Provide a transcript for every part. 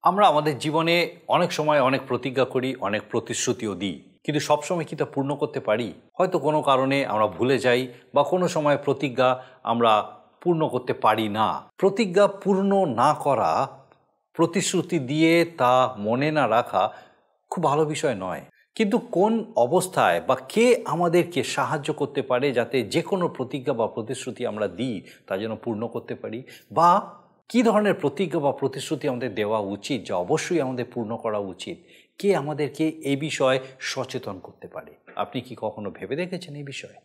আমরা আমাদের জীবনে অনেক সময় অনেক প্রতিজ্ঞা করি, অনেক প্রতিশ্রুতিও দিই, কিন্তু সবসময় কি তা পূর্ণ করতে পারি? হয়তো কোনো কারণে আমরা ভুলে যাই বা কোনো সময় প্রতিজ্ঞা আমরা পূর্ণ করতে পারি না। প্রতিজ্ঞা পূর্ণ না করা, প্রতিশ্রুতি দিয়ে তা মনে না রাখা খুব ভালো বিষয় নয়। কিন্তু কোন অবস্থায় বা কে আমাদেরকে সাহায্য করতে পারে যাতে যে কোনো প্রতিজ্ঞা বা প্রতিশ্রুতি আমরা দিই তা যেন পূর্ণ করতে পারি, বা কী ধরনের প্রতিজ্ঞা বা প্রতিশ্রুতি আমাদের দেওয়া উচিত যা অবশ্যই আমাদের পূর্ণ করা উচিত? কে আমাদেরকে এই বিষয়ে সচেতন করতে পারে? আপনি কি কখনো ভেবে দেখেছেন এই বিষয়ে?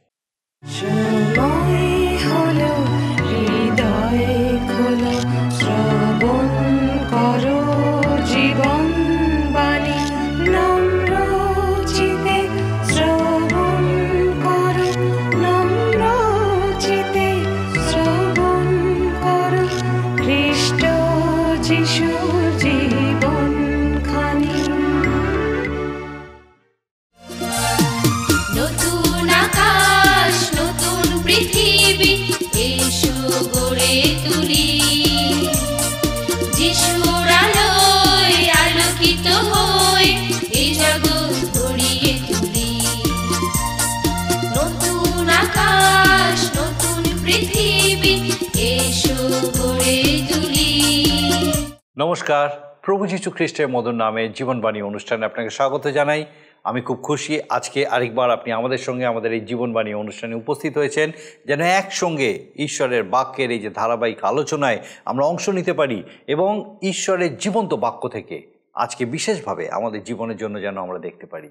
নমস্কার, প্রভু যীশু খ্রিস্টের মধুর নামে জীবনবাণী অনুষ্ঠানে আপনাকে স্বাগত জানাই। আমি খুব খুশি আজকে আরেকবার আপনি আমাদের সঙ্গে আমাদের এই জীবনবাণী অনুষ্ঠানে উপস্থিত হয়েছেন, যেন একসঙ্গে ঈশ্বরের বাক্যের এই যে ধারাবাহিক আলোচনায় আমরা অংশ নিতে পারি এবং ঈশ্বরের জীবন্ত বাক্য থেকে আজকে বিশেষভাবে আমাদের জীবনের জন্য যেন আমরা দেখতে পারি।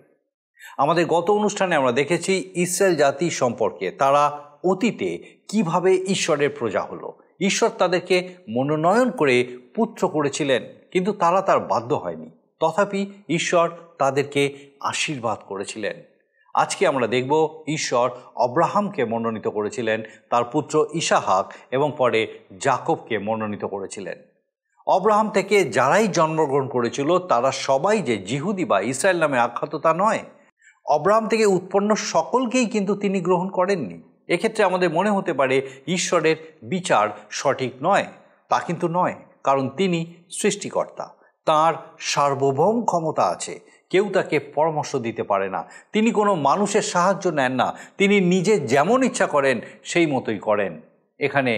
আমাদের গত অনুষ্ঠানে আমরা দেখেছি ইসরায়েল জাতি সম্পর্কে, তারা অতীতে কিভাবে ঈশ্বরের প্রজা হলো। ঈশ্বর তাদেরকে মনোনয়ন করে পুত্র করেছিলেন, কিন্তু তারা তার বাধ্য হয়নি। তথাপি ঈশ্বর তাদেরকে আশীর্বাদ করেছিলেন। আজকে আমরা দেখব ঈশ্বর আব্রাহামকে মনোনীত করেছিলেন, তার পুত্র ইসাহাক এবং পরে যাকবকে মনোনীত করেছিলেন। আব্রাহাম থেকে যারাই জন্মগ্রহণ করেছিল তারা সবাই যে জিহুদি বা ইসরায়েল নামে আখ্যাত তা নয়। আব্রাহাম থেকে উৎপন্ন সকলকেই কিন্তু তিনি গ্রহণ করেননি। এক্ষেত্রে আমাদের মনে হতে পারে ঈশ্বরের বিচার সঠিক নয়। তা কিন্তু নয়, কারণ তিনি সৃষ্টিকর্তা, তাঁর সার্বভৌম ক্ষমতা আছে। কেউ তাকে পরামর্শ দিতে পারে না। তিনি কোনো মানুষের সাহায্য নেন না। তিনি নিজে যেমন ইচ্ছা করেন সেই মতোই করেন। এখানে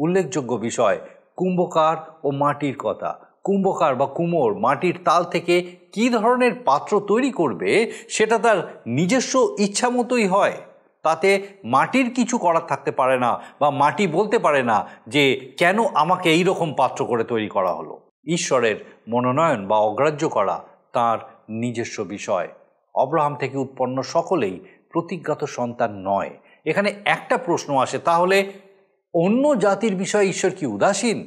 উল্লেখযোগ্য বিষয় কুম্ভকার ও মাটির কথা। কুম্ভকার বা কুমোর মাটির তাল থেকে কী ধরনের পাত্র তৈরি করবে সেটা তার নিজস্ব ইচ্ছা মতোই হয়। তাতে মাটির কিছু করার থাকতে পারে না, বা মাটি বলতে পারে না যে কেন আমাকে এই রকম পাত্র করে তৈরি করা হলো। ঈশ্বরের মনোনয়ন বা অগ্রাহ্য করা তার নিজস্ব বিষয়। আব্রাহাম থেকে উৎপন্ন সকলেই প্রতিজ্ঞাত সন্তান নয়। এখানে একটা প্রশ্ন আসে, তাহলে অন্য জাতির বিষয়ে ঈশ্বর কি উদাসীন?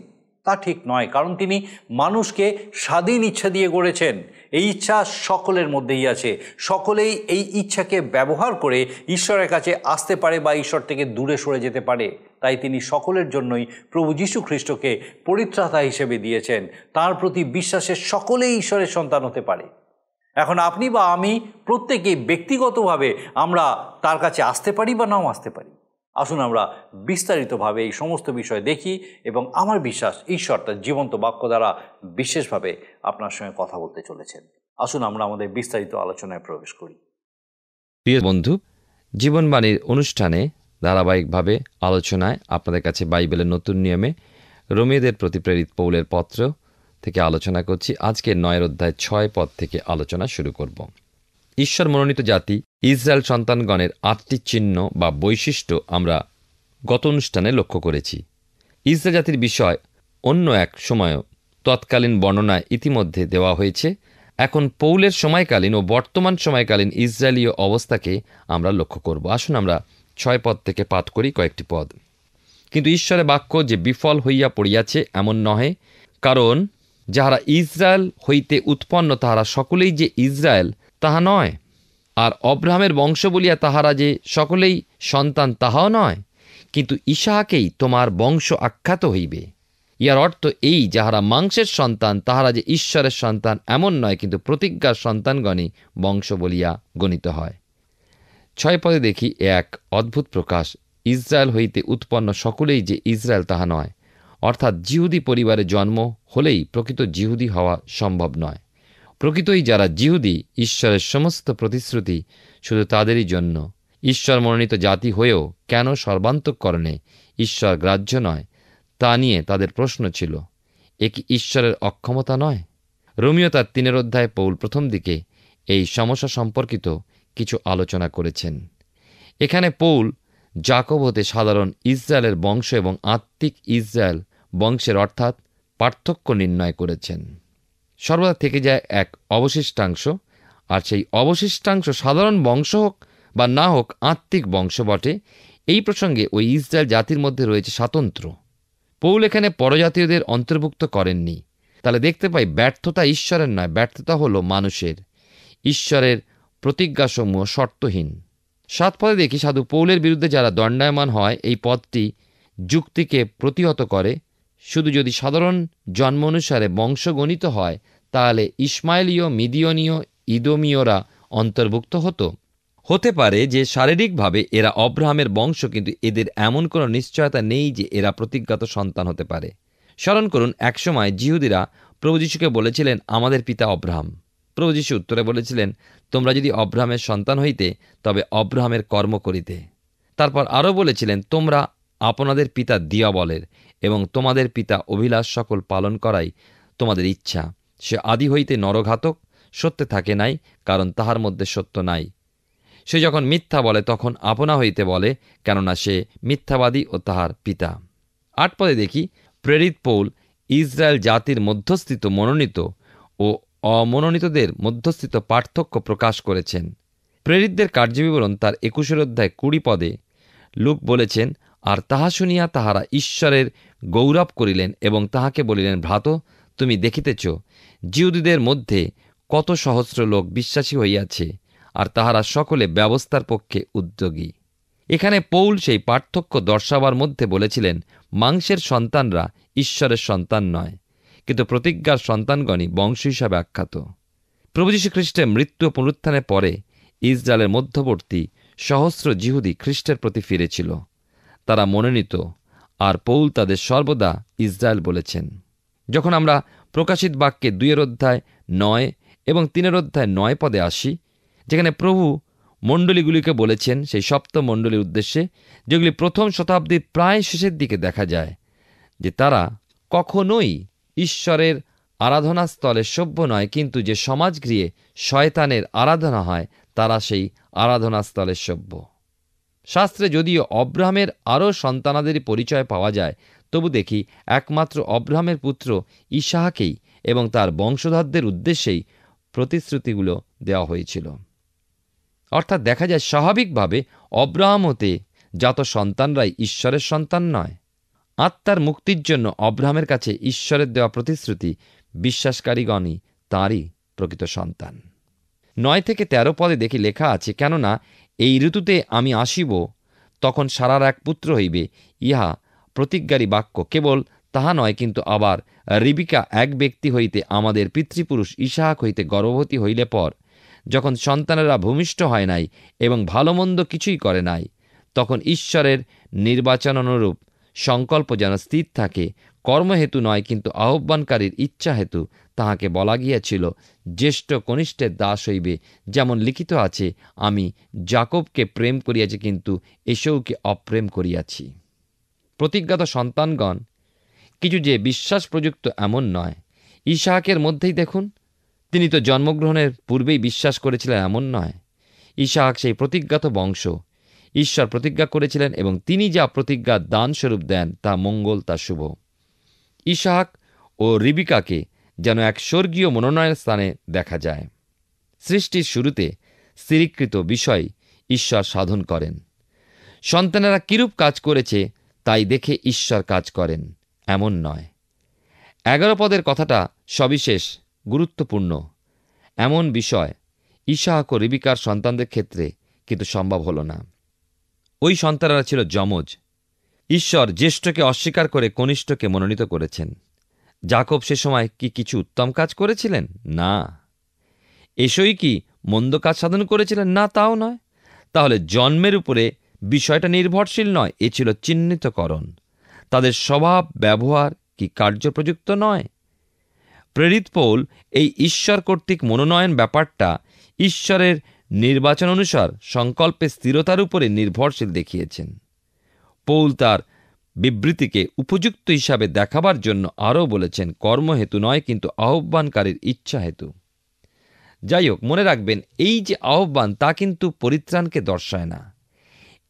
তা ঠিক নয়, কারণ তিনি মানুষকে স্বাধীন ইচ্ছা দিয়ে গড়েছেন। এই ইচ্ছা সকলের মধ্যেই আছে। সকলেই এই ইচ্ছাকে ব্যবহার করে ঈশ্বরের কাছে আসতে পারে বা ঈশ্বর থেকে দূরে সরে যেতে পারে। তাই তিনি সকলের জন্যই প্রভু যীশু খ্রিস্টকে পরিত্রাতা হিসেবে দিয়েছেন। তার প্রতি বিশ্বাসে সকলেই ঈশ্বরের সন্তান হতে পারে। এখন আপনি বা আমি প্রত্যেকেই ব্যক্তিগতভাবে আমরা তার কাছে আসতে পারি বা নাও আসতে পারি। আসুন আমরা বিস্তারিতভাবে এই সমস্ত বিষয় দেখি, এবং আমার বিশ্বাস ঈশ্বর তার জীবন্ত বাক্য দ্বারা বিশেষভাবে আপনার সঙ্গে কথা বলতে চলেছেন। আসুন আমরা আমাদের বিস্তারিত আলোচনায় প্রবেশ করি। প্রিয় বন্ধু, জীবনবাণীর অনুষ্ঠানে ধারাবাহিকভাবে আলোচনায় আপনাদের কাছে বাইবেলের নতুন নিয়মে রোমীয়দের প্রতি প্রেরিত পৌলের পত্র থেকে আলোচনা করছি। আজকে 9 অধ্যায় 6 পদ থেকে আলোচনা শুরু করব। ঈশ্বর মনোনীত জাতি ইসরায়েল সন্তানগণের 8টি চিহ্ন বা বৈশিষ্ট্য আমরা গত অনুষ্ঠানে লক্ষ্য করেছি। ইসরায়েল জাতির বিষয় অন্য এক সময়ও তৎকালীন বর্ণনায় ইতিমধ্যে দেওয়া হয়েছে। এখন পৌলের সময়কালীন ও বর্তমান সময়কালীন ইসরায়েলীয় অবস্থাকে আমরা লক্ষ্য করব। আসুন আমরা 6 পদ থেকে পাঠ করি কয়েকটি পদ। কিন্তু ঈশ্বরের বাক্য যে বিফল হইয়া পড়িয়াছে এমন নহে, কারণ যাহারা ইসরায়েল হইতে উৎপন্ন তাহারা সকলেই যে ইসরায়েল তাহা নয়, আর অব্রাহামের বংশ বলিয়া তাহারা যে সকলেই সন্তান তাহাও নয়, কিন্তু ইসাহাকেই তোমার বংশ আখ্যাত হইবে। ইহার অর্থ এই, যাহারা মাংসের সন্তান তাহারা যে ঈশ্বরের সন্তান এমন নয়, কিন্তু প্রতিজ্ঞার সন্তানগণই বংশ বলিয়া গণিত হয়। 6 পদে দেখি এক অদ্ভুত প্রকাশ। ইসরায়েল হইতে উৎপন্ন সকলেই যে ইসরায়েল তাহা নয়, অর্থাৎ জিহুদি পরিবারে জন্ম হলেই প্রকৃত জিহুদি হওয়া সম্ভব নয়। প্রকৃতই যারা জিহুদি, ঈশ্বরের সমস্ত প্রতিশ্রুতি শুধু তাদেরই জন্য। ঈশ্বর মনোনীত জাতি হয়েও কেন সর্বান্তঃকরণে ঈশ্বর গ্রাহ্য নয়, তা নিয়ে তাদের প্রশ্ন ছিল। এ কি ঈশ্বরের অক্ষমতা নয়? রোমীয় তার 3 অধ্যায়ে পৌল প্রথম দিকে এই সমস্যা সম্পর্কিত কিছু আলোচনা করেছেন। এখানে পৌল যাকব হতে সাধারণ ইসরায়েলের বংশ এবং আত্মিক ইসরায়েল বংশের অর্থাৎ পার্থক্য নির্ণয় করেছেন। সর্বদা থেকে যায় এক অবশিষ্টাংশ, আর সেই অবশিষ্টাংশ সাধারণ বংশ হোক বা না হোক আত্মিক বংশ বটে। এই প্রসঙ্গে ওই ইসরায়েল জাতির মধ্যে রয়েছে স্বাতন্ত্র্য। পৌল এখানে পরজাতীয়দের অন্তর্ভুক্ত করেননি। তাহলে দেখতে পাই ব্যর্থতা ঈশ্বরের নয়, ব্যর্থতা হলো মানুষের। ঈশ্বরের প্রতিজ্ঞাসমূহ শর্তহীন। 7 পদে দেখি সাধু পৌলের বিরুদ্ধে যারা দণ্ডায়মান হয় এই পদটি যুক্তিকে প্রতিহত করে। শুধু যদি সাধারণ জন্ম অনুসারে বংশ গণিত হয় তাহলে ইসমাইলীয়, মিদিয়নীয়, ইদোমীয়রা অন্তর্ভুক্ত হতে পারে যে শারীরিকভাবে এরা অব্রাহামের বংশ, কিন্তু এদের এমন কোনো নিশ্চয়তা নেই যে এরা প্রতিজ্ঞাত সন্তান হতে পারে। স্মরণ করুন, একসময় জিহুদিরা প্রভু যীশুকে বলেছিলেন, আমাদের পিতা অব্রাহাম। প্রভু যীশু উত্তরে বলেছিলেন, তোমরা যদি অব্রাহামের সন্তান হইতে তবে অব্রাহামের কর্ম করিতে। তারপর আরও বলেছিলেন, তোমরা আপনাদের পিতা দিয়াবলের এবং তোমাদের পিতা অভিলাষ সকল পালন করাই তোমাদের ইচ্ছা। সে আদি হইতে নরঘাতক, সত্যে থাকে নাই, কারণ তাহার মধ্যে সত্য নাই। সে যখন মিথ্যা বলে তখন আপনা হইতে বলে, কেননা সে মিথ্যাবাদী ও তাহার পিতা। 8 পদে দেখি প্রেরিত পৌল ইসরায়েল জাতির মধ্যস্থিত মনোনীত ও অমনোনীতদের মধ্যস্থিত পার্থক্য প্রকাশ করেছেন। প্রেরিতদের কার্যবিবরণ তার 21 অধ্যায় 20 পদে লূক বলেছেন, আর তাহা শুনিয়া তাহারা ঈশ্বরের গৌরব করিলেন এবং তাহাকে বলিলেন, ভ্রাত, তুমি দেখিতেছ জিহুদীদের মধ্যে কত সহস্র লোক বিশ্বাসী হইয়াছে, আর তাহারা সকলে ব্যবস্থার পক্ষে উদ্যোগী। এখানে পৌল সেই পার্থক্য দর্শাবার মধ্যে বলেছিলেন, মাংসের সন্তানরা ঈশ্বরের সন্তান নয়, কিন্তু প্রতিজ্ঞার সন্তানগণই বংশ হিসাবে আখ্যাত। প্রভু যীশু খ্রিস্টের মৃত্যু ও পুনরুত্থানের পরে ইসরায়েলের মধ্যবর্তী সহস্র জিহুদি খ্রিস্টের প্রতি ফিরেছিল। তারা মনোনীত, আর পৌল তাদের সর্বদা ইসরায়েল বলেছেন। যখন আমরা প্রকাশিত বাক্যে 2 অধ্যায় 9 এবং 3 অধ্যায় 9 পদে আসি, যেখানে প্রভু মণ্ডলীগুলিকে বলেছেন সেই সপ্তম মণ্ডলীর উদ্দেশ্যে, যেগুলি প্রথম শতাব্দীর প্রায় শেষের দিকে দেখা যায় যে তারা কখনোই ঈশ্বরের আরাধনাস্থলে সভ্য নয়, কিন্তু যে সমাজগৃহে শয়তানের আরাধনা হয় তারা সেই আরাধনাস্থলে সভ্য। শাস্ত্রে যদিও অব্রাহামের আরও সন্তানাদেরই পরিচয় পাওয়া যায়, তবু দেখি একমাত্র অব্রাহামের পুত্র ইসাহাকেই এবং তার বংশধরদের উদ্দেশ্যেই প্রতিশ্রুতিগুলো দেওয়া হয়েছিল। অর্থাৎ দেখা যায় স্বাভাবিকভাবে অব্রাহাম হতে জাত সন্তানরাই ঈশ্বরের সন্তান নয়। আত্মার মুক্তির জন্য অব্রাহামের কাছে ঈশ্বরের দেওয়া প্রতিশ্রুতি বিশ্বাসকারীগণই তাঁরই প্রকৃত সন্তান। 9 থেকে 13 পদে দেখি লেখা আছে, কেননা এই ঋতুতে আমি আসিব, তখন সারার এক পুত্র হইবে। ইহা প্রতিজ্ঞারই বাক্য। কেবল তাহা নয়, কিন্তু আবার রিবিকা এক ব্যক্তি হইতে আমাদের পিতৃপুরুষ ইসাহাক হইতে গর্ভবতী হইলে পর, যখন সন্তানেরা ভূমিষ্ঠ হয় নাই এবং ভালো মন্দ কিছুই করে নাই, তখন ঈশ্বরের নির্বাচন অনুরূপ সংকল্প যেন স্থির থাকে, কর্মহেতু নয়, কিন্তু আহ্বানকারীর ইচ্ছা হেতু তাহাকে বলা গিয়াছিল, জ্যেষ্ঠ কনিষ্ঠের দাস হইবে। যেমন লিখিত আছে, আমি যাকবকে প্রেম করিয়াছি, কিন্তু এসৌকে অপ্রেম করিয়াছি। প্রতিজ্ঞাত সন্তানগণ কিছু যে বিশ্বাস প্রযুক্ত এমন নয়। ইসাহাকের মধ্যেই দেখুন, তিনি তো জন্মগ্রহণের পূর্বেই বিশ্বাস করেছিলেন এমন নয়। ইসাহাক সেই প্রতিজ্ঞাত বংশ। ঈশ্বর প্রতিজ্ঞা করেছিলেন এবং তিনি যা প্রতিজ্ঞা দানস্বরূপ দেন তা মঙ্গল, তা শুভ। ইসাহাক ও রিবিকাকে যেন এক স্বর্গীয় মনোনয়নের স্থানে দেখা যায়। সৃষ্টির শুরুতে স্থিরীকৃত বিষয় ঈশ্বর সাধন করেন। সন্তানেরা কিরূপ কাজ করেছে তাই দেখে ঈশ্বর কাজ করেন এমন নয়। 11 পদের কথাটা সবিশেষ গুরুত্বপূর্ণ। এমন বিষয় ইসাহাক ও রিবিকার সন্তানদের ক্ষেত্রে কিন্তু সম্ভব হল না। ওই সন্তানেরা ছিল যমজ। ঈশ্বর জ্যেষ্ঠকে অস্বীকার করে কনিষ্ঠকে মনোনীত করেছেন। যাকব সে সময় কি কিছু উত্তম কাজ করেছিলেন? না। এসই কি মন্দ কাজ সাধন করেছিলেন? না, তাও নয়। তাহলে জন্মের উপরে বিষয়টা নির্ভরশীল নয়, এ ছিল চিহ্নিতকরণ। তাদের স্বভাব ব্যবহার কি কার্যপ্রযুক্ত নয়? প্রেরিত পৌল এই ঈশ্বর কর্তৃক মনোনয়ন ব্যাপারটা ঈশ্বরের নির্বাচন অনুসার সংকল্পের স্থিরতার উপরে নির্ভরশীল দেখিয়েছেন। পৌল তার বিবৃতিকে উপযুক্ত হিসাবে দেখাবার জন্য আরও বলেছেন, কর্মহেতু নয়, কিন্তু আহ্বানকারীর ইচ্ছা হেতু। যাই হোক, মনে রাখবেন, এই যে আহ্বান তা কিন্তু পরিত্রাণকে দর্শায় না।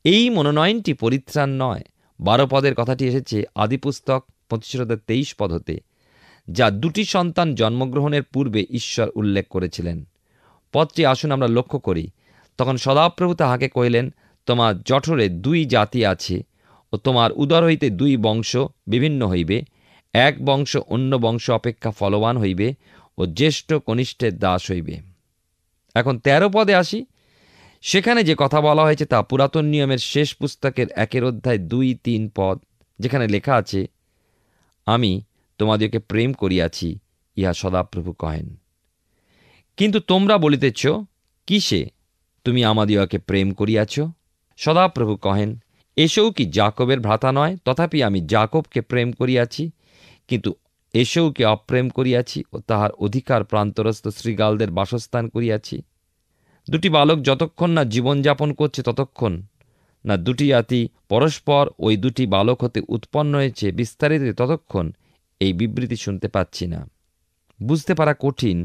এই মনোনয়নটি পরিত্রাণ নয়। 12 পদের কথাটি এসেছে আদিপুস্তক 25-23 পদ হতে, যা 2টি সন্তান জন্মগ্রহণের পূর্বে ঈশ্বর উল্লেখ করেছিলেন। পদটি আসুন আমরা লক্ষ্য করি। তখন সদাপ্রভু তাহাকে কহিলেন, তোমার জঠরে 2 জাতি আছে, ও তোমার উদর হইতে 2 বংশ বিভিন্ন হইবে। এক বংশ অন্য বংশ অপেক্ষা ফলবান হইবে, ও জ্যেষ্ঠ কনিষ্ঠের দাস হইবে। এখন 13 পদে আসি। সেখানে যে কথা বলা হয়েছে তা পুরাতন নিয়মের শেষ পুস্তকের 1 অধ্যায় 2-3 পদ, যেখানে লেখা আছে, আমি তোমাদেরকে প্রেম করিয়াছি, ইহা সদাপ্রভু কহেন। কিন্তু তোমরা বলিতেছ, কিসে তুমি আমাদিওকে প্রেম করিয়াছ? সদাপ্রভু কহেন, এসৌ কি যাকবের ভ্রাতা নয়? তথাপি আমি যাকবকে প্রেম করিয়াছি, কিন্তু এসৌকে অপ্রেম করিয়াছি ও তাহার অধিকার প্রান্তরস্থ শৃগালদের বাসস্থান করিয়াছি। 2টি বালক যতক্ষণ না জীবনযাপন করছে, ততক্ষণ না 2টি জাতি পরস্পর ওই 2টি বালক হতে উৎপন্ন হয়েছে বিস্তারিত, ততক্ষণ এই বিবৃতি শুনতে পাচ্ছি না। বুঝতে পারা কঠিন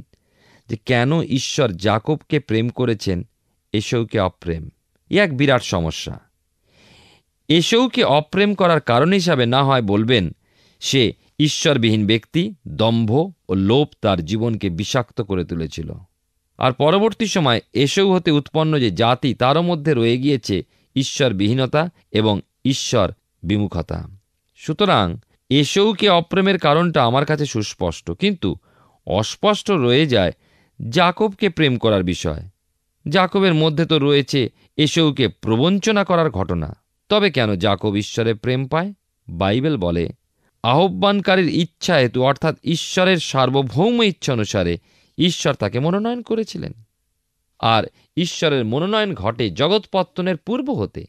যে কেন ঈশ্বর যাকবকে প্রেম করেছেন, এসৌকে অপ্রেম। এক বিরাট সমস্যা। এসৌকে অপ্রেম করার কারণ হিসাবে না হয় বলবেন সে ঈশ্বরবিহীন ব্যক্তি, দম্ভ ও লোভ তার জীবনকে বিষাক্ত করে তুলেছিল। আর পরবর্তী সময় এসৌ হতে উৎপন্ন যে জাতি, তারও মধ্যে রয়ে গিয়েছে ঈশ্বরবিহীনতা এবং ঈশ্বর বিমুখতা। সুতরাং এসৌকে অপ্রেমের কারণটা আমার কাছে সুস্পষ্ট, কিন্তু অস্পষ্ট রয়ে যায় যাকবকে প্রেম করার বিষয়। যাকবের মধ্যে তো রয়েছে এসৌকে প্রবঞ্চনা করার ঘটনা। তবে কেন যাকব ঈশ্বরের প্রেম পায়? বাইবেল বলে, আহ্বানকারীর ইচ্ছা হেতু, অর্থাৎ ঈশ্বরের সার্বভৌম ইচ্ছা অনুসারে ঈশ্বর তাকে মনোনয়ন করেছিলেন। আর ঈশ্বরের মনোনয়ন ঘটে জগৎপত্তনের পূর্ব হতে।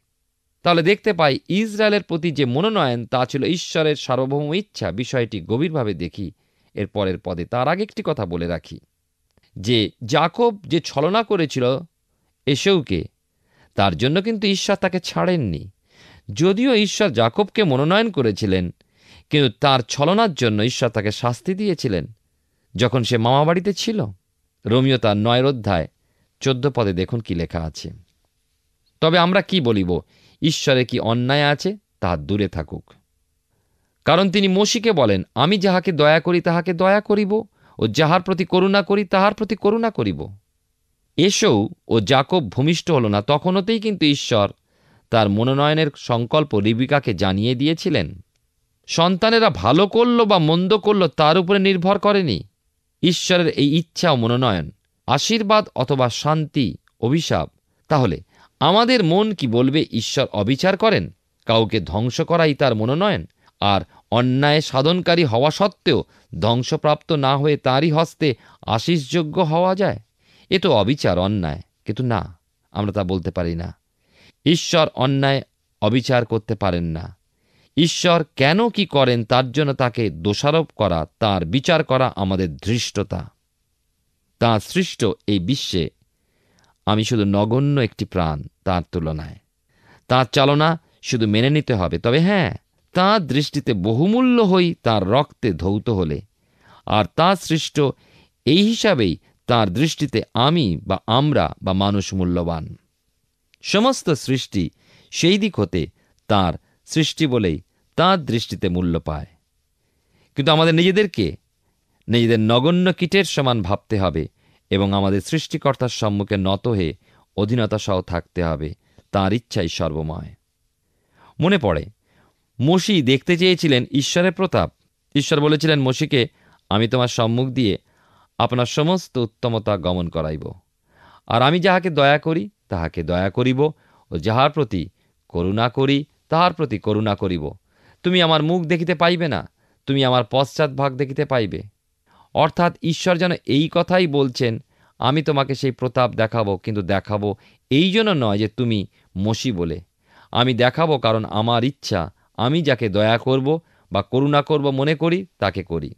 তাহলে দেখতে পাই ইসরায়েলের প্রতি যে মনোনয়ন, তা ছিল ঈশ্বরের সার্বভৌম ইচ্ছা। বিষয়টি গভীরভাবে দেখি এর পরের পদে। তার আগে একটি কথা বলে রাখি যে যাকব যে ছলনা করেছিল এসৌকে, তার জন্য কিন্তু ঈশ্বর তাকে ছাড়েননি। যদিও ঈশ্বর যাকবকে মনোনয়ন করেছিলেন, কিন্তু তার ছলনার জন্য ঈশ্বর তাকে শাস্তি দিয়েছিলেন যখন সে মামাবাড়িতে ছিল। রোমীয় তার 9 অধ্যায় 14 পদে দেখুন কি লেখা আছে। তবে আমরা কি বলিব? ঈশ্বরে কি অন্যায় আছে? তাহা দূরে থাকুক। কারণ তিনি মোশিকে বলেন, আমি যাহাকে দয়া করি তাহাকে দয়া করিব, ও যাহার প্রতি করুণা করি তাহার প্রতি করুণা করিব। এসৌ ও যাকব ভূমিষ্ঠ হল না, তখন হতেই কিন্তু ঈশ্বর তার মনোনয়নের সংকল্প রিবিকাকে জানিয়ে দিয়েছিলেন। সন্তানেরা ভালো করল বা মন্দ করল তার উপরে নির্ভর করেনি। ঈশ্বরের এই ইচ্ছা ও মনোনয়ন, আশীর্বাদ অথবা শান্তি, অভিশাপ। তাহলে আমাদের মন কি বলবে? ঈশ্বর অবিচার করেন, কাউকে ধ্বংস করাই তার মনোনয়ন, আর অন্যায় সাধনকারী হওয়া সত্ত্বেও ধ্বংসপ্রাপ্ত না হয়ে তাঁরই হস্তে আশীষযোগ্য হওয়া যায়? এ তো অবিচার, অন্যায়। কিন্তু না, আমরা তা বলতে পারি না। ঈশ্বর অন্যায় অবিচার করতে পারেন না। ঈশ্বর কেন কি করেন তার জন্য তাকে দোষারোপ করা, তার বিচার করা আমাদের ধৃষ্টতা। তাঁর সৃষ্ট এই বিশ্বে আমি শুধু নগণ্য একটি প্রাণ তাঁর তুলনায়। তাঁর চালনা শুধু মেনে নিতে হবে। তবে হ্যাঁ, তাঁর দৃষ্টিতে বহুমূল্য হই তাঁর রক্তে ধৌত হলে। আর তাঁর সৃষ্ট এই হিসাবেই তাঁর দৃষ্টিতে আমি বা আমরা বা মানুষ মূল্যবান। সমস্ত সৃষ্টি সেই দিক হতে তাঁর সৃষ্টি বলেই তাঁর দৃষ্টিতে মূল্য পায়। কিন্তু আমাদের নিজেদের নগণ্য কীটের সমান ভাবতে হবে এবং আমাদের সৃষ্টিকর্তার সম্মুখে নত হয়ে অধীনতা সহ থাকতে হবে। তাঁর ইচ্ছাই সর্বময়। মনে পড়ে, মোশি দেখতে চেয়েছিলেন ঈশ্বরের প্রতাপ। ঈশ্বর বলেছিলেন মোশিকে, আমি তোমার সম্মুখ দিয়ে আপনার সমস্ত উত্তমতা গমন করাইব, আর আমি যাহাকে দয়া করি তাহাকে দয়া করিব, ও যাহার প্রতি করুণা করি তাহার প্রতি করুণা করিব। তুমি আমার মুখ দেখিতে পাইবে না, তুমি আমার পশ্চাৎ ভাগ দেখিতে পাইবে। অর্থাৎ ঈশ্বর যেন এই কথাই বলছেন, আমি তোমাকে সেই প্রতাপ দেখাবো, কিন্তু দেখাবো এই জন্য নয় যে তুমি মোশি বলে। আমি দেখাবো কারণ আমার ইচ্ছা আমি যাকে দয়া করব বা করুণা করব মনে করি তাকে করি।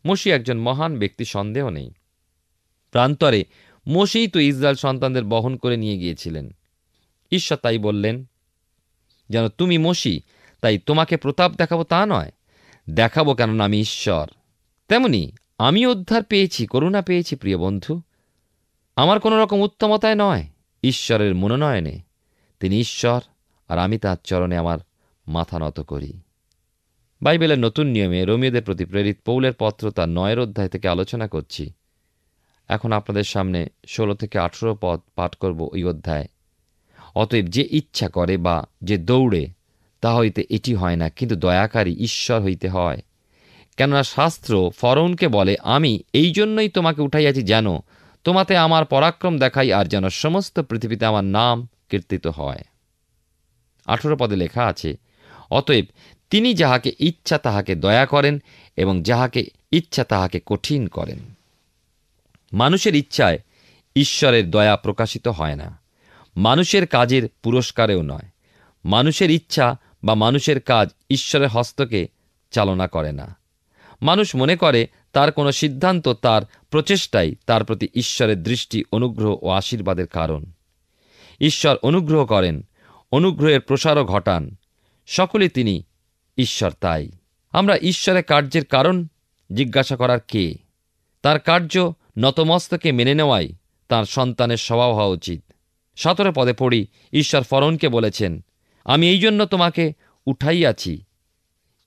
মোশি একজন মহান ব্যক্তি, সন্দেহ নেই। প্রান্তরে মোশিই তো ইসরায়েল সন্তানদের বহন করে নিয়ে গিয়েছিলেন। ঈশ্বর তাই বললেন, যেন তুমি মোশি, তাই তোমাকে প্রতাপ দেখাবো তা নয়, দেখাবো কেননা আমি ঈশ্বর। তেমনি আমি উদ্ধার পেয়েছি, করুণা পেয়েছি প্রিয় বন্ধু, আমার কোনো রকম উত্তমতায় নয়, ঈশ্বরের মনোনয়নে। তিনি ঈশ্বর, আর আমি তাঁর চরণে আমার মাথা নত করি। বাইবেলের নতুন নিয়মে রোমীয়দের প্রতি প্রেরিত পৌলের পত্র তার 9 অধ্যায় থেকে আলোচনা করছি। এখন আপনাদের সামনে 16 থেকে 18 পদ পাঠ করব ওই অধ্যায়। অতএব যে ইচ্ছা করে বা যে দৌড়ে, তা হইতে এটি হয় না, কিন্তু দয়াকারী ঈশ্বর হইতে হয়। কেননা শাস্ত্র ফরৌনকে বলে, আমি এই জন্যই তোমাকে উঠাইয়াছি, যেন তোমাতে আমার পরাক্রম দেখাই, আর যেন সমস্ত পৃথিবীতে আমার নাম কীর্তিত হয়। 18 পদে লেখা আছে, অতএব তিনি যাহাকে ইচ্ছা তাহাকে দয়া করেন, এবং যাহাকে ইচ্ছা তাহাকে কঠিন করেন। মানুষের ইচ্ছায় ঈশ্বরের দয়া প্রকাশিত হয় না, মানুষের কাজের পুরস্কারেও নয়। মানুষের ইচ্ছা বা মানুষের কাজ ঈশ্বরের হস্তকে চালনা করে না। মানুষ মনে করে তার কোনো সিদ্ধান্ত, তার প্রচেষ্টাই তার প্রতি ঈশ্বরের দৃষ্টি, অনুগ্রহ ও আশীর্বাদের কারণ। ঈশ্বর অনুগ্রহ করেন, অনুগ্রহের প্রসারও ঘটান, সকলে তিনি ঈশ্বর। তাই আমরা ঈশ্বরের কার্যের কারণ জিজ্ঞাসা করার কে? তার কার্য নতমস্তকে মেনে নেওয়াই তাঁর সন্তানের স্বভাব হওয়া উচিত। 17 পদে পড়ি, ঈশ্বর ফরৌনকে বলেছেন, আমি এই জন্য তোমাকে উঠাইয়াছি।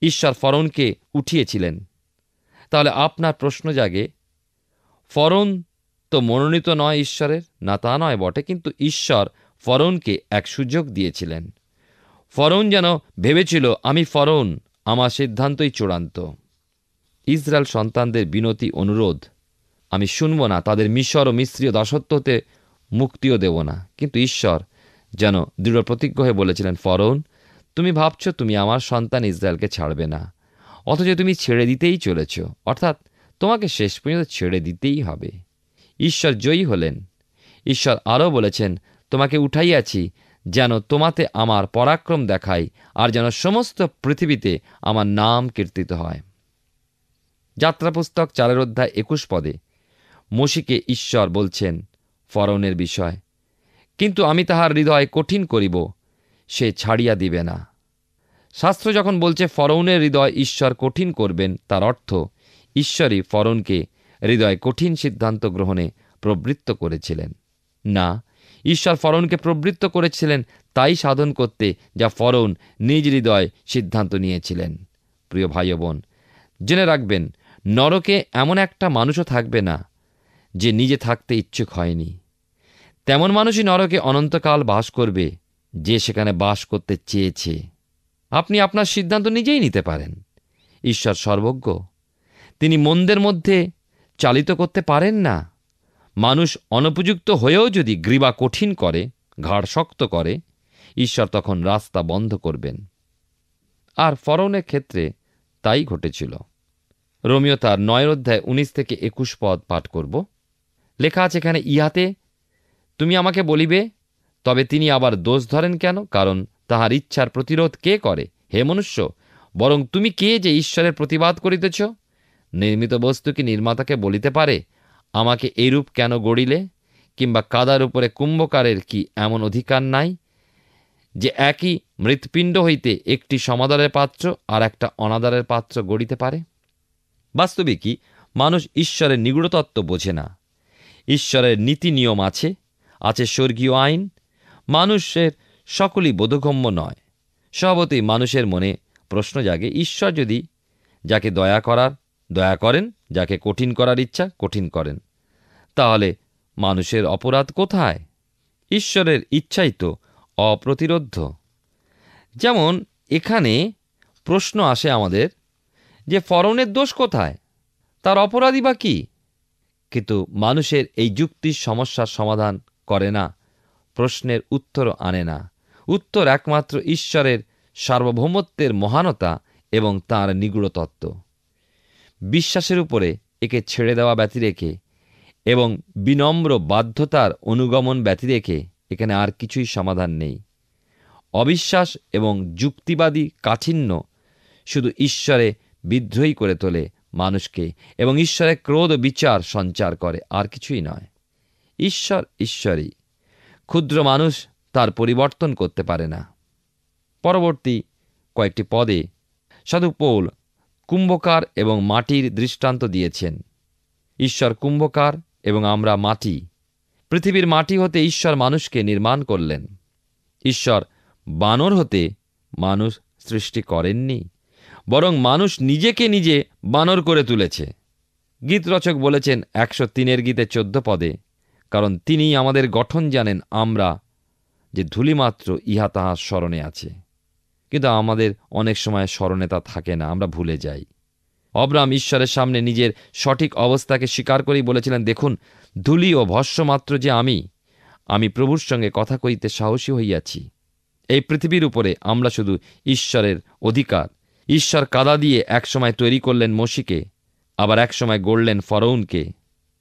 ঈশ্বর ফরৌনকে উঠিয়েছিলেন। তাহলে আপনার প্রশ্ন জাগে, ফরৌন তো মনোনীত নয় ঈশ্বরের? না, তা নয় বটে, কিন্তু ঈশ্বর ফরৌনকে এক সুযোগ দিয়েছিলেন। ফরৌন যেন ভেবেছিল, আমি ফরৌন, আমার সিদ্ধান্তই চূড়ান্ত। ইসরায়েল সন্তানদের বিনতি, অনুরোধ আমি শুনব না, তাদের মিশর ও মিস্রীয় দাসত্ব হতে মুক্তিও দেব না। কিন্তু ঈশ্বর যেন দৃঢ় প্রতিজ্ঞ হয়ে বলেছিলেন, ফরৌন, তুমি ভাবছ তুমি আমার সন্তান ইসরায়েলকে ছাড়বে না, অথচ তুমি ছেড়ে দিতেই চলেছ, অর্থাৎ তোমাকে শেষ পর্যন্ত ছেড়ে দিতেই হবে। ঈশ্বর জয়ী হলেন। ঈশ্বর আরও বলেছেন, তোমাকে উঠাইয়াছি যেন তোমাতে আমার পরাক্রম দেখাই, আর যেন সমস্ত পৃথিবীতে আমার নাম কীর্তিত হয়। যাত্রা পুস্তক 4 অধ্যায় 21 পদে মোশিকে ঈশ্বর বলছেন ফরৌনের বিষয়, কিন্তু আমি তাহার হৃদয় কঠিন করিব, সে ছাড়িয়া দিবে না। শাস্ত্র যখন বলছে ফরৌনের হৃদয় ঈশ্বর কঠিন করবেন, তার অর্থ ঈশ্বরই ফরৌনকে হৃদয় কঠিন সিদ্ধান্ত গ্রহণে প্রবৃত্ত করেছিলেন না, ঈশ্বর ফরৌনকে প্রবৃত্ত করেছিলেন তাই সাধন করতে, যা ফরৌন নিজ হৃদয় সিদ্ধান্ত নিয়েছিলেন। প্রিয় ভাই ও বোন, জেনে রাখবেন, নরকে এমন একটা মানুষও থাকবে না যে নিজে থাকতে ইচ্ছুক হয়নি। তেমন মানুষই নরকে অনন্তকাল বাস করবে যে সেখানে বাস করতে চেয়েছে। আপনি আপনার সিদ্ধান্ত নিজেই নিতে পারেন। ঈশ্বর সর্বজ্ঞ, তিনি মন্দের মধ্যে চালিত করতে পারেন না। মানুষ অনুপযুক্ত হয়েও যদি গ্রীবা কঠিন করে, ঘাড় শক্ত করে, ঈশ্বর তখন রাস্তা বন্ধ করবেন। আর ফরৌনের ক্ষেত্রে তাই ঘটেছিল। রোমীয় তার 9 অধ্যায় 19 থেকে 21 পদ পাঠ করব। লেখা আছে এখানে, ইহাতে তুমি আমাকে বলিবে, তবে তিনি আবার দোষ ধরেন কেন? কারণ তাহার ইচ্ছার প্রতিরোধ কে করে? হে মনুষ্য, বরং তুমি কে যে ঈশ্বরের প্রতিবাদ করিতেছ? নির্মিত বস্তু কি নির্মাতাকে বলিতে পারে, আমাকে এইরূপ কেন গড়িলে? কিংবা কাদার উপরে কুম্ভকারের কি এমন অধিকার নাই যে একই মৃৎপিণ্ড হইতে একটি সমাদরের পাত্র আর একটা অনাদরের পাত্র গড়িতে পারে? বাস্তবিকই মানুষ ঈশ্বরের নিগূঢ়তত্ত্ব বোঝে না। ঈশ্বরের নীতি নিয়ম আছে, আছে স্বর্গীয় আইন। মানুষের সকলই বোধগম্য নয়। স্বভাবতই মানুষের মনে প্রশ্ন জাগে, ঈশ্বর যদি যাকে দয়া করার দয়া করেন, যাকে কঠিন করার ইচ্ছা কঠিন করেন, তাহলে মানুষের অপরাধ কোথায়? ঈশ্বরের ইচ্ছাই তো অপ্রতিরোধ্য। যেমন এখানে প্রশ্ন আসে আমাদের যে ফরৌনের দোষ কোথায়, তার অপরাধী বা কি? কিন্তু মানুষের এই যুক্তির সমস্যার সমাধান করে না, প্রশ্নের উত্তর আনে না। উত্তর একমাত্র ঈশ্বরের সার্বভৌমত্বের মহানতা এবং তাঁর নিগূঢ় তত্ত্ব। বিশ্বাসের উপরে একে ছেড়ে দেওয়া ব্যতি রেখে এবং বিনম্র বাধ্যতার অনুগমন ব্যতি রেখে এখানে আর কিছুই সমাধান নেই। অবিশ্বাস এবং যুক্তিবাদী কাঠিন্য শুধু ঈশ্বরে বিদ্রোহী করে তোলে মানুষকে এবং ঈশ্বরের ক্রোধ ও বিচার সঞ্চার করে, আর কিছুই নয়। ঈশ্বর ঈশ্বরই, ক্ষুদ্র মানুষ তার পরিবর্তন করতে পারে না। পরবর্তী কয়েকটি পদে সাধু পৌল কুম্ভকার এবং মাটির দৃষ্টান্ত দিয়েছেন। ঈশ্বর কুম্ভকার এবং আমরা মাটি। পৃথিবীর মাটি হতে ঈশ্বর মানুষকে নির্মাণ করলেন। ঈশ্বর বানর হতে মানুষ সৃষ্টি করেননি, বরং মানুষ নিজেকে নিজে বানর করে তুলেছে। গীতরচক বলেছেন 103 গীতে 14 পদে, কারণ তিনি আমাদের গঠন জানেন, আমরা যে ধূলিমাত্র ইহা তাহার স্মরণে আছে। কিন্তু আমাদের অনেক সময় স্মরণে তা থাকে না, আমরা ভুলে যাই। অব্রাহাম ঈশ্বরের সামনে নিজের সঠিক অবস্থাকে স্বীকার করেই বলেছিলেন, দেখুন, ধূলি ও ভস্মমাত্র যে আমি প্রভুর সঙ্গে কথা কইতে সাহসী হইয়াছি। এই পৃথিবীর উপরে আমরা শুধু ঈশ্বরের অধিকার। ঈশ্বর কাদা দিয়ে একসময় তৈরি করলেন মসিকে, আবার একসময় গড়লেন ফরৌনকে।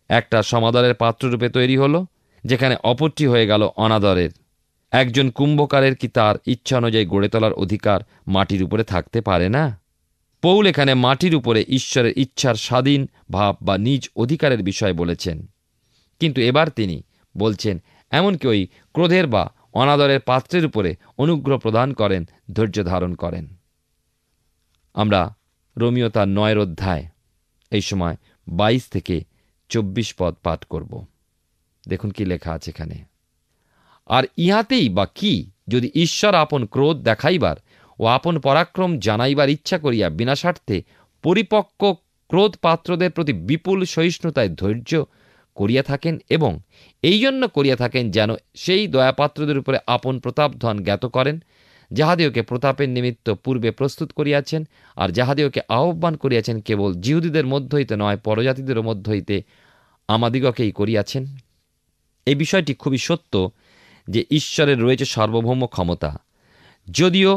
একটা সমাদরের পাত্ররূপে তৈরি হলো, যেখানে অপরটি হয়ে গেল অনাদরের। একজন কুম্ভকারের কি তার ইচ্ছা অনুযায়ী গড়ে তোলার অধিকার মাটির উপরে থাকতে পারে না? পৌল এখানে মাটির উপরে ঈশ্বরের ইচ্ছার স্বাধীন ভাব বা নিজ অধিকারের বিষয় বলেছেন। কিন্তু এবার তিনি বলছেন, এমনকি ওই ক্রোধের বা অনাদরের পাত্রের উপরে অনুগ্রহ প্রদান করেন, ধৈর্য ধারণ করেন। আমরা রোমীয় তার 9 অধ্যায় এই সময় 22 থেকে 24 পদ পাঠ করব। দেখুন কি লেখা আছে এখানে। আর ইহাতেই বা কি, যদি ঈশ্বর আপন ক্রোধ দেখাইবার ও আপন পরাক্রম জানাইবার ইচ্ছা করিয়া বিনাশার্থে পরিপক্ক ক্রোধ পাত্রদের প্রতি বিপুল সহিষ্ণুতায় ধৈর্য করিয়া থাকেন, এবং এই জন্য করিয়া থাকেন যেন সেই দয়াপাত্রদের উপরে আপন প্রতাপ ধন জ্ঞাত করেন, যাহাদিওকে প্রতাপের নিমিত্ত পূর্বে প্রস্তুত করিয়াছেন, আর যাহাদিওকে আহ্বান করিয়াছেন কেবল জিহুদীদের মধ্য হইতে নয়, পরজাতিদের মধ্য হইতে আমাদিগকেই করিয়াছেন। এই বিষয়টি খুবই সত্য যে ঈশ্বরের রয়েছে সার্বভৌম ক্ষমতা। যদিও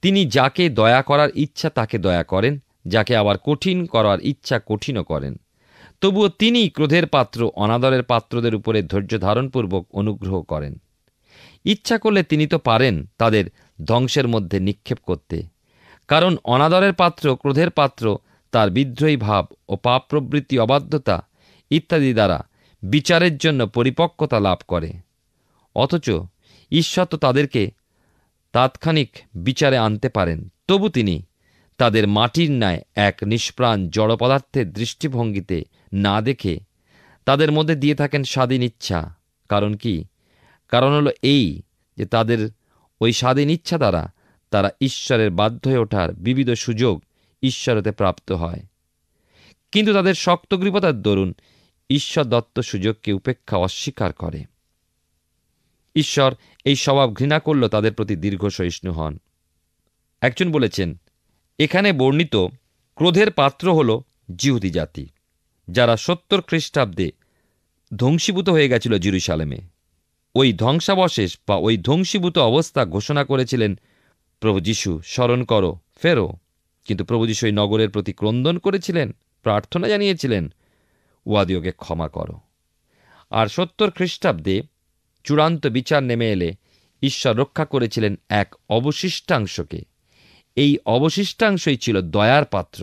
তিনি যাকে দয়া করার ইচ্ছা তাকে দয়া করেন, যাকে আবার কঠিন করার ইচ্ছা কঠিনও করেন, তবুও তিনি ক্রোধের পাত্র অনাদরের পাত্রদের উপরে ধৈর্য ধারণপূর্বক অনুগ্রহ করেন। ইচ্ছা করলে তিনি তো পারেন তাদের ধ্বংসের মধ্যে নিক্ষেপ করতে, কারণ অনাদরের পাত্র ক্রোধের পাত্র তার বিদ্রোহী ভাব ও পাপ প্রবৃত্তি, অবাধ্যতা ইত্যাদি দ্বারা বিচারের জন্য পরিপক্কতা লাভ করে। অথচ ঈশ্বর তো তাদেরকে তাৎক্ষণিক বিচারে আনতে পারেন, তবু তিনি তাদের মাটির ন্যায় এক নিষ্প্রাণ জড় পদার্থের দৃষ্টিভঙ্গিতে না দেখে তাদের মধ্যে দিয়ে থাকেন স্বাধীন ইচ্ছা। কারণ কি? কারণ হলো এই যে তাদের ওই স্বাধীন ইচ্ছা দ্বারা তারা ঈশ্বরের বাধ্য হয়ে ওঠার বিবিধ সুযোগ ঈশ্বর হতে প্রাপ্ত হয়। কিন্তু তাদের শক্তগ্রীবতার দরুন ঈশ্বর দত্ত সুযোগকে উপেক্ষা অস্বীকার করে। ঈশ্বর এই স্বভাব ঘৃণা করলেও তাদের প্রতি দীর্ঘ সহিষ্ণু হন। একজন বলেছেন, এখানে বর্ণিত ক্রোধের পাত্র হল জিহুদি জাতি, যারা 70 খ্রিস্টাব্দে ধ্বংসীভূত হয়ে গেছিল জেরুজালেমে। ওই ধ্বংসাবশেষ বা ওই ধ্বংসীভূত অবস্থা ঘোষণা করেছিলেন প্রভু যীশু, স্মরণ করো, ফেরো। কিন্তু প্রভু যীশু এই নগরের প্রতি ক্রন্দন করেছিলেন, প্রার্থনা জানিয়েছিলেন, উহাদিওকে ক্ষমা করো। আর 70 খ্রিস্টাব্দে চূড়ান্ত বিচার নেমে এলে ঈশ্বর রক্ষা করেছিলেন এক অবশিষ্টাংশকে। এই অবশিষ্টাংশই ছিল দয়ার পাত্র।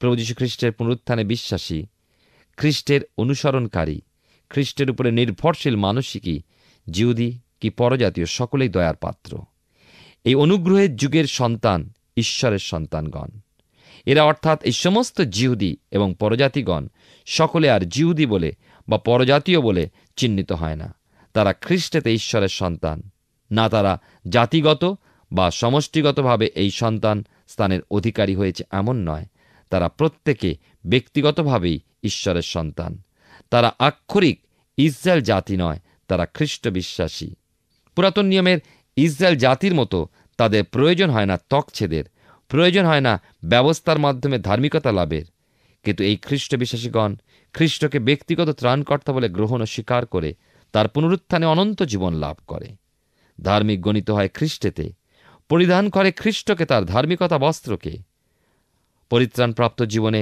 প্রভু যীশু খ্রিস্টের পুনরুত্থানে বিশ্বাসী, খ্রিস্টের অনুসরণকারী, খ্রিস্টের উপরে নির্ভরশীল মানসিকই, জিহুদি কি পরজাতীয়, সকলেই দয়ার পাত্র। এই অনুগ্রহের যুগের সন্তান ঈশ্বরের সন্তানগণ। এরা অর্থাৎ এই সমস্ত জিহুদি এবং পরজাতিগণ সকলে আর জিহুদি বলে বা পরজাতীয় বলে চিহ্নিত হয় না। তারা খ্রিস্টেতে ঈশ্বরের সন্তান। না তারা জাতিগত বা সমষ্টিগতভাবে এই সন্তান স্থানের অধিকারী হয়েছে এমন নয়, তারা প্রত্যেকে ব্যক্তিগতভাবেই ঈশ্বরের সন্তান। তারা আক্ষরিক ইসরায়েল জাতি নয়, তারা খ্রিস্ট বিশ্বাসী। পুরাতন নিয়মের ইসরায়েল জাতির মতো তাদের প্রয়োজন হয় না ত্বকছেদের, প্রয়োজন হয় না ব্যবস্থার মাধ্যমে ধার্মিকতা লাভের। কিন্তু এই খ্রিস্ট বিশ্বাসীগণ খ্রিস্টকে ব্যক্তিগত ত্রাণকর্তা বলে গ্রহণ ও স্বীকার করে তার পুনরুত্থানে অনন্ত জীবন লাভ করে। ধার্মিক গণিত হয় খ্রিস্টেতে, পরিধান করে খ্রিস্টকে, তার ধার্মিকতা বস্ত্রকে। পরিত্রাণপ্রাপ্ত জীবনে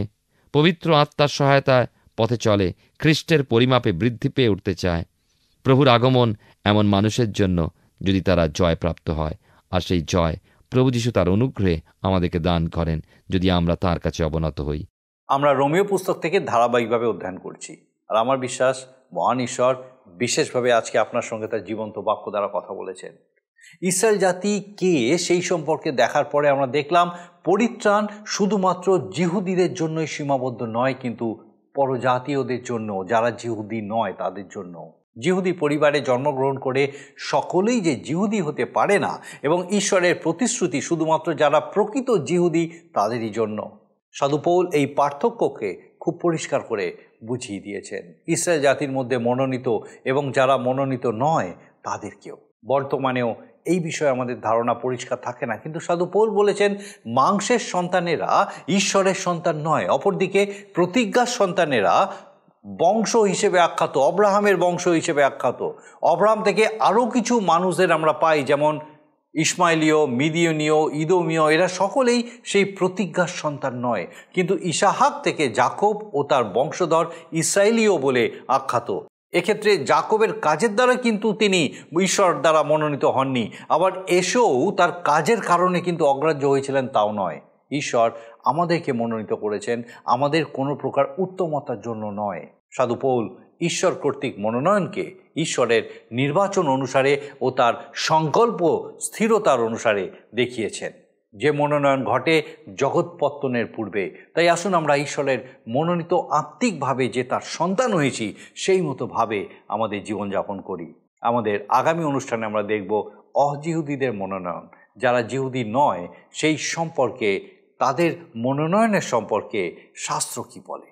পবিত্র আত্মার সহায়তায় পথে চলে, খ্রিস্টের পরিমাপে বৃদ্ধি পেয়ে উঠতে চায়। প্রভুর আগমন এমন মানুষের জন্য যদি তারা জয়প্রাপ্ত হয়। আর সেই জয় প্রভু যীশু তার অনুগ্রহে আমাদেরকে দান করেন যদি আমরা তার কাছে অবনত হই। আমরা রোমীয় পুস্তক থেকে ধারাবাহিকভাবে অধ্যয়ন করছি, আর আমার বিশ্বাস মহান ঈশ্বর বিশেষভাবে আজকে আপনার সঙ্গে তার জীবন্ত বাক্য দ্বারা কথা বলেছেন। ইসরায়েল জাতি কে সেই সম্পর্কে দেখার পরে আমরা দেখলাম পরিত্রাণ শুধুমাত্র জিহুদীদের জন্যই সীমাবদ্ধ নয়, কিন্তু পরজাতীয়দের জন্য, যারা জিহুদি নয় তাদের জন্য। জিহুদি পরিবারে জন্মগ্রহণ করে সকলেই যে জিহুদি হতে পারে না, এবং ঈশ্বরের প্রতিশ্রুতি শুধুমাত্র যারা প্রকৃত জিহুদি তাদেরই জন্য। সাধু পৌল এই পার্থক্যকে খুব পরিষ্কার করে বুঝিয়ে দিয়েছেন, ইসরায়েল জাতির মধ্যে মনোনীত এবং যারা মনোনীত নয় তাদেরকেও। বর্তমানেও এই বিষয়ে আমাদের ধারণা পরিষ্কার থাকে না, কিন্তু সাধু পৌল বলেছেন মাংসের সন্তানেরা ঈশ্বরের সন্তান নয়, অপরদিকে প্রতিজ্ঞার সন্তানেরা বংশ হিসেবে আখ্যাত, অব্রাহামের বংশ হিসেবে আখ্যাত। অব্রাহাম থেকে আরও কিছু মানুষদের আমরা পাই, যেমন ইসমাইলীয়, মিদিয়নীয়, ইদোমীয়, এরা সকলেই সেই প্রতিজ্ঞার সন্তান নয়, কিন্তু ইসাহাক থেকে যাকব ও তার বংশধর ইসরায়েলীয় বলে আখ্যাত। এক্ষেত্রে যাকবের কাজের দ্বারা কিন্তু তিনি ঈশ্বর দ্বারা মনোনীত হননি, আবার এসেও তার কাজের কারণে কিন্তু অগ্রাহ্য হয়েছিলেন তাও নয়। ঈশ্বর আমাদেরকে মনোনীত করেছেন আমাদের কোনো প্রকার উত্তমতার জন্য নয়। সাধু পৌল ঈশ্বর কর্তৃক মনোনয়নকে ঈশ্বরের নির্বাচন অনুসারে ও তার সংকল্প স্থিরতার অনুসারে দেখিয়েছেন, যে মনোনয়ন ঘটে জগৎপত্তনের পূর্বে। তাই আসুন আমরা ঈশ্বরের মনোনীত আত্মিকভাবে যে তার সন্তান হয়েছি সেই মতো ভাবে আমাদের জীবনযাপন করি। আমাদের আগামী অনুষ্ঠানে আমরা দেখব অজিহুদীদের মনোনয়ন, যারা জিহুদি নয় সেই সম্পর্কে, তাদের মনোনয়নের সম্পর্কে শাস্ত্র কি বলে।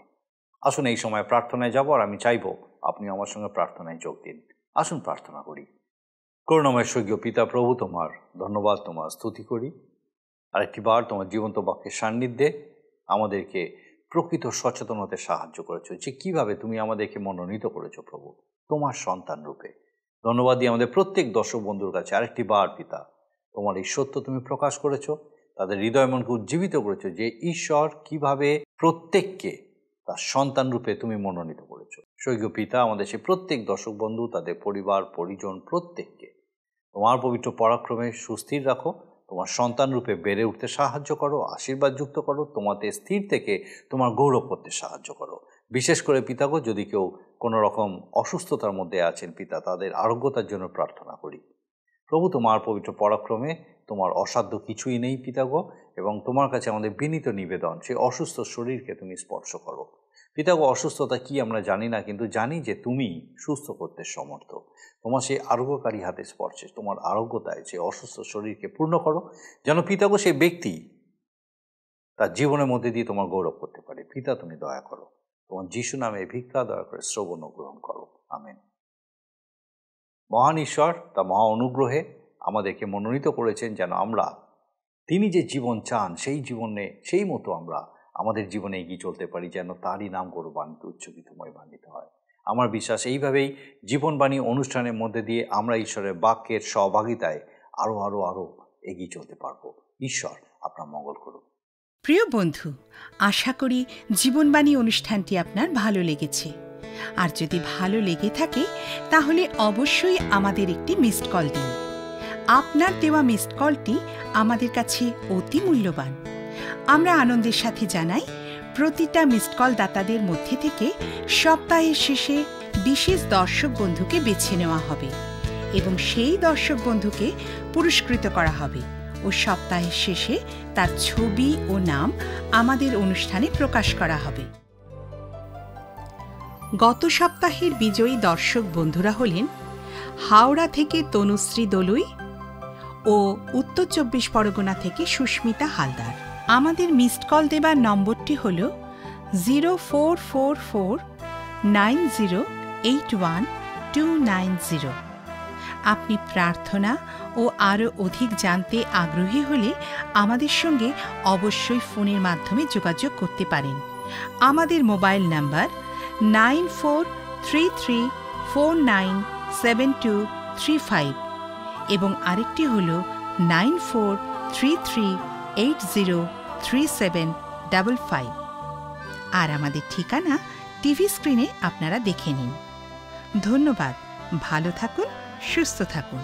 আসুন এই সময় প্রার্থনায় যাব, আর আমি চাইব আপনি আমার সঙ্গে প্রার্থনায় যোগ দিন। আসুন প্রার্থনা করি। করুণাময় স্বর্গীয় পিতা প্রভু, তোমার ধন্যবাদ, তোমার স্তুতি করি আরেকটি বার তোমার জীবন্ত বাক্যের সান্নিধ্যে আমাদেরকে প্রকৃত সচেতন হতে সাহায্য করেছো, যে কিভাবে তুমি আমাদেরকে মনোনীত করেছো প্রভু তোমার সন্তান রূপে। ধন্যবাদ দিয়ে আমাদের প্রত্যেক দর্শক বন্ধুর কাছে আরেকটি বার পিতা তোমার এই সত্য তুমি প্রকাশ করেছো, তাদের হৃদয় মনকে উজ্জীবিত করেছো, যে ঈশ্বর কিভাবে প্রত্যেককে তার সন্তান রূপে তুমি মনোনীত করেছো। স্বর্গীয় পিতা, আমাদের সেই প্রত্যেক দর্শক বন্ধু, তাদের পরিবার পরিজন প্রত্যেককে তোমার পবিত্র পরাক্রমে সুস্থির রাখো, তোমার সন্তান রূপে বেড়ে উঠতে সাহায্য করো, আশীর্বাদ যুক্ত করো, তোমাতে স্থির থেকে তোমার গৌরব করতে সাহায্য করো। বিশেষ করে পিতাগো, যদি কেউ কোনো রকম অসুস্থতার মধ্যে আছেন পিতা, তাদের আরোগ্যতার জন্য প্রার্থনা করি। প্রভু, তোমার পবিত্র পরাক্রমে তোমার অসাধ্য কিছুই নেই পিতাগো, এবং তোমার কাছে আমাদের বিনীত নিবেদন, সেই অসুস্থ শরীরকে তুমি স্পর্শ করো। পিতাগো, অসুস্থতা কি আমরা জানি না, কিন্তু জানি যে তুমি সুস্থ করতে সমর্থ। তোমার সেই আরোগ্যকারী হাতে স্পর্শে, তোমার আরোগ্যতায় সেই অসুস্থ শরীরকে পূর্ণ করো, যেন পিতাগো সেই ব্যক্তি তার জীবনের মধ্যে দিয়ে তোমার গৌরব করতে পারে। পিতা, তুমি দয়া করো, তোমার যিশু নামে ভিক্ষা দয়া করে শ্রবণ ও গ্রহণ করো। আমেন। মহান ঈশ্বর তা মহা অনুগ্রহে আমাদেরকে মনোনীত করেছেন, যেন আমরা তিনি যে জীবন চান সেই জীবনে সেই মতো আমরা আমাদের জীবনে এগিয়ে চলতে পারি, যেন তারই নাম গৌরবান্বিত উচ্চকিতময় বান্বিত হয়। আমার বিশ্বাস এইভাবেই জীবনবাণী অনুষ্ঠানের মধ্যে দিয়ে আমরা ঈশ্বরের বাক্যের সহভাগিতায় আরও আরও আরও এগিয়ে চলতে পারবো। ঈশ্বর আপনার মঙ্গল করুন। প্রিয় বন্ধু, আশা করি জীবনবাণী অনুষ্ঠানটি আপনার ভালো লেগেছে। আর যদি ভালো লেগে থাকে তাহলে অবশ্যই আমাদের একটি মিসড কল দিন। আপনার দেওয়া মিসড কলটি আমাদের কাছে অতি মূল্যবান। আমরা আনন্দের সাথে জানাই, প্রতিটা মিসড কল দাতাদের মধ্যে থেকে সপ্তাহের শেষে বিশেষ দর্শক বন্ধুকে বেছে নেওয়া হবে এবং সেই দর্শক বন্ধুকে পুরস্কৃত করা হবে ও সপ্তাহের শেষে তার ছবি ও নাম আমাদের অনুষ্ঠানে প্রকাশ করা হবে। গত সপ্তাহের বিজয়ী দর্শক বন্ধুরা হলেন হাওড়া থেকে তনুশ্রী দলুই ও উত্তর 24 পরগনা থেকে সুস্মিতা হালদার। আমাদের মিসড কল দেবার নম্বরটি হল 04449081 আপনি প্রার্থনা ও আরও অধিক জানতে আগ্রহী হলে আমাদের সঙ্গে অবশ্যই ফোনের মাধ্যমে যোগাযোগ করতে পারেন। আমাদের মোবাইল নাম্বার 9433497235 এবং আরেকটি হল 9433803755। আর আমাদের ঠিকানা টিভি স্ক্রিনে আপনারা দেখে নিন। ধন্যবাদ। ভালো থাকুন, সুস্থ থাকুন।